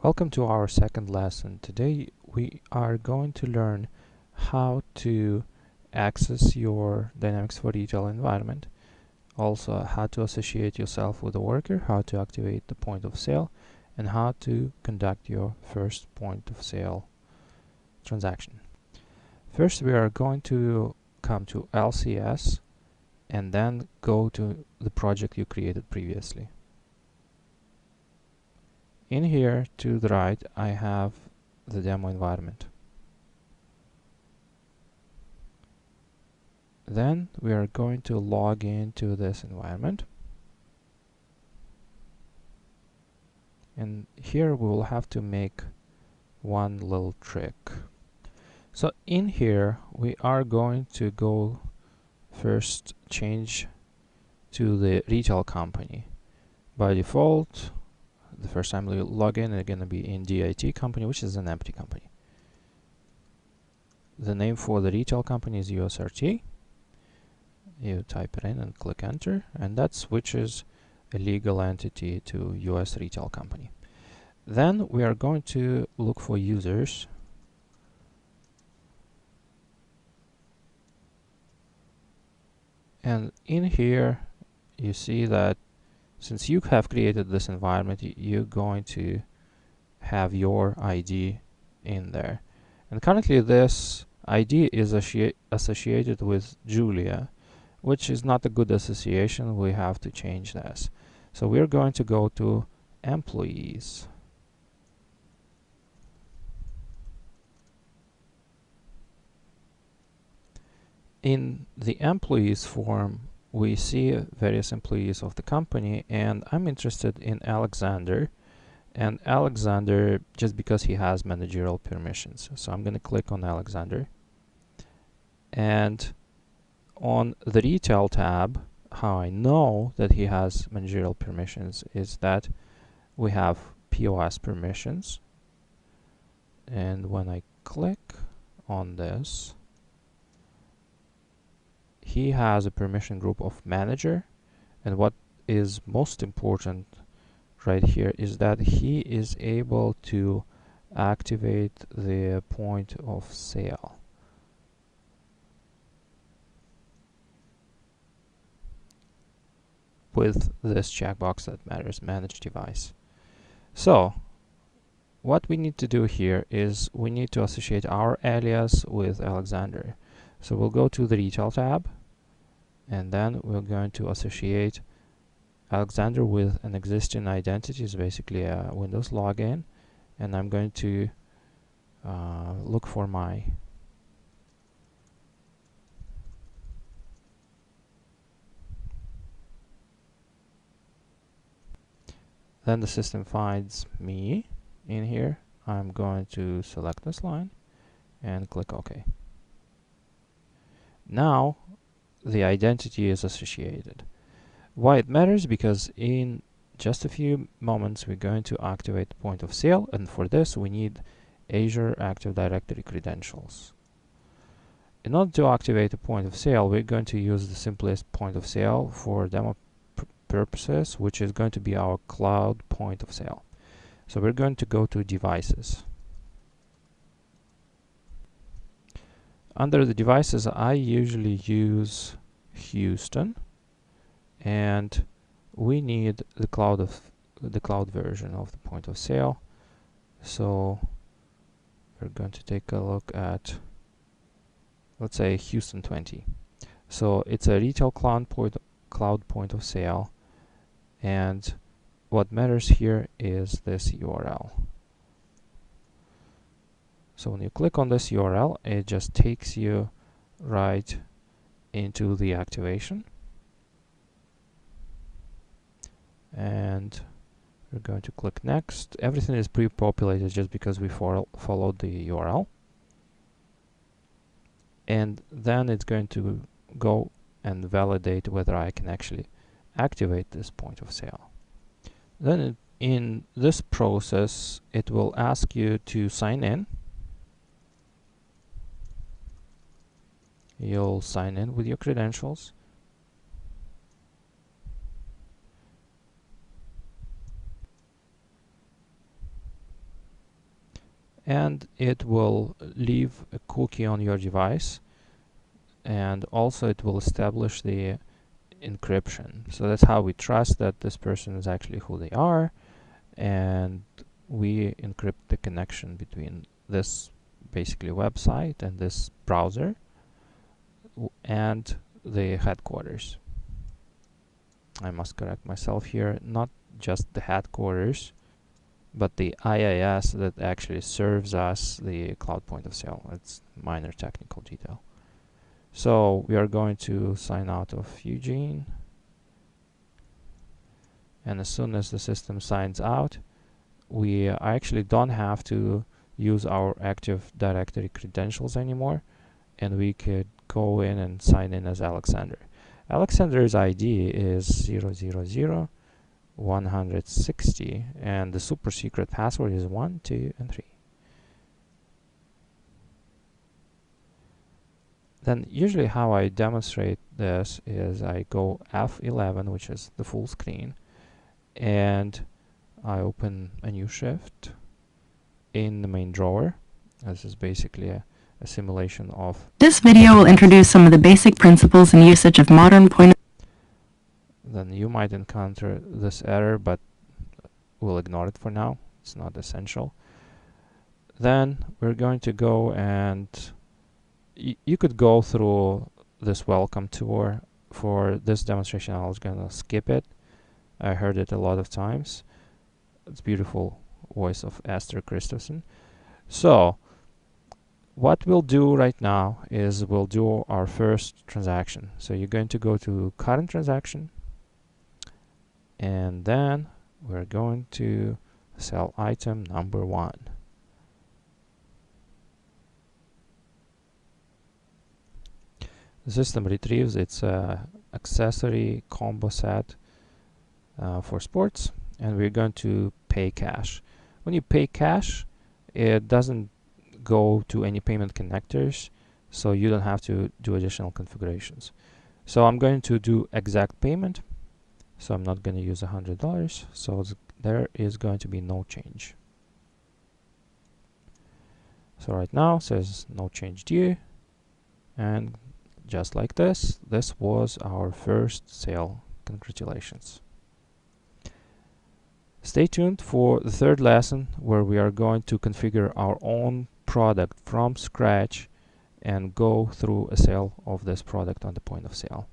Welcome to our second lesson. Today we are going to learn how to access your Dynamics for Retail environment, also how to associate yourself with a worker, how to activate the point of sale, and how to conduct your first point of sale transaction. First, we are going to come to LCS and then go to the project you created previously. In here to the right, I have the demo environment. Then we are going to log into this environment. And here we will have to make one little trick. So in here, we are going to go first change to the retail company. By default, the first time we log in, it's going to be in DIT company, which is an empty company. The name for the retail company is USRT. You type it in and click enter, and that switches a legal entity to US retail company. Then we are going to look for users. And in here, you see that since you have created this environment, you're going to have your ID in there. And currently this ID is associated with Julia, which is not a good association. We have to change this. So we're going to go to employees. In the employees form, we see various employees of the company, and I'm interested in Alexander. And Alexander, just because he has managerial permissions. So I'm going to click on Alexander. And on the retail tab, how I know that he has managerial permissions is that we have POS permissions. And when I click on this, he has a permission group of manager. And what is most important right here is that he is able to activate the point of sale. With this checkbox that matters, manage device. So what we need to do here is we need to associate our alias with Alexander. So we'll go to the retail tab, and then we're going to associate Alexander with an existing identity. Is basically a Windows login, and I'm going to look for my then the system finds me in here. I'm going to select this line and click OK. Now the identity is associated. Why it matters? Because in just a few moments we're going to activate the point of sale, and for this we need Azure Active Directory credentials. In order to activate a point of sale, we're going to use the simplest point of sale for demo purposes, which is going to be our cloud point of sale. So we're going to go to devices. Under the devices, I usually use Houston, and we need the cloud version of the point of sale. So we're going to take a look at, let's say, Houston 20. So it's a retail cloud point of sale, and what matters here is this URL. So when you click on this URL, it just takes you right into the activation. And we're going to click next. Everything is pre-populated just because we followed the URL. And then it's going to go and validate whether I can actually activate this point of sale. Then in this process, it will ask you to sign in. You'll sign in with your credentials. and it will leave a cookie on your device, and also it will establish the encryption. So that's how we trust that this person is actually who they are, and we encrypt the connection between this basically website and this browser and the headquarters. I must correct myself here, not just the headquarters, but the IIS that actually serves us the cloud point of sale. It's minor technical detail. So we are going to sign out of Eugene, and as soon as the system signs out, we actually don't have to use our Active Directory credentials anymore, and we could go in and sign in as Alexander. Alexander's ID is 000-160, and the super secret password is 1, 2, and 3. Then usually how I demonstrate this is I go F11, which is the full screen, and I open a new shift in the main drawer. This is basically a simulation of... This video will introduce some of the basic principles and usage of modern point. Then you might encounter this error, but we'll ignore it for now. It's not essential. Then we're going to go and you could go through this welcome tour. For this demonstration, I was gonna skip it. I heard it a lot of times. It's beautiful voice of Esther Christopherson. So what we'll do right now is we'll do our first transaction. So you're going to go to current transaction, and then we're going to sell item number 1. The system retrieves its accessory combo set for sports, and we're going to pay cash. When you pay cash, it doesn't go to any payment connectors, so you don't have to do additional configurations. So I'm going to do exact payment, so I'm not going to use $100, so there is going to be no change. So right now it says no change due, and just like this was our first sale. Congratulations. Stay tuned for the third lesson, where we are going to configure our own product from scratch and go through a sale of this product on the point of sale.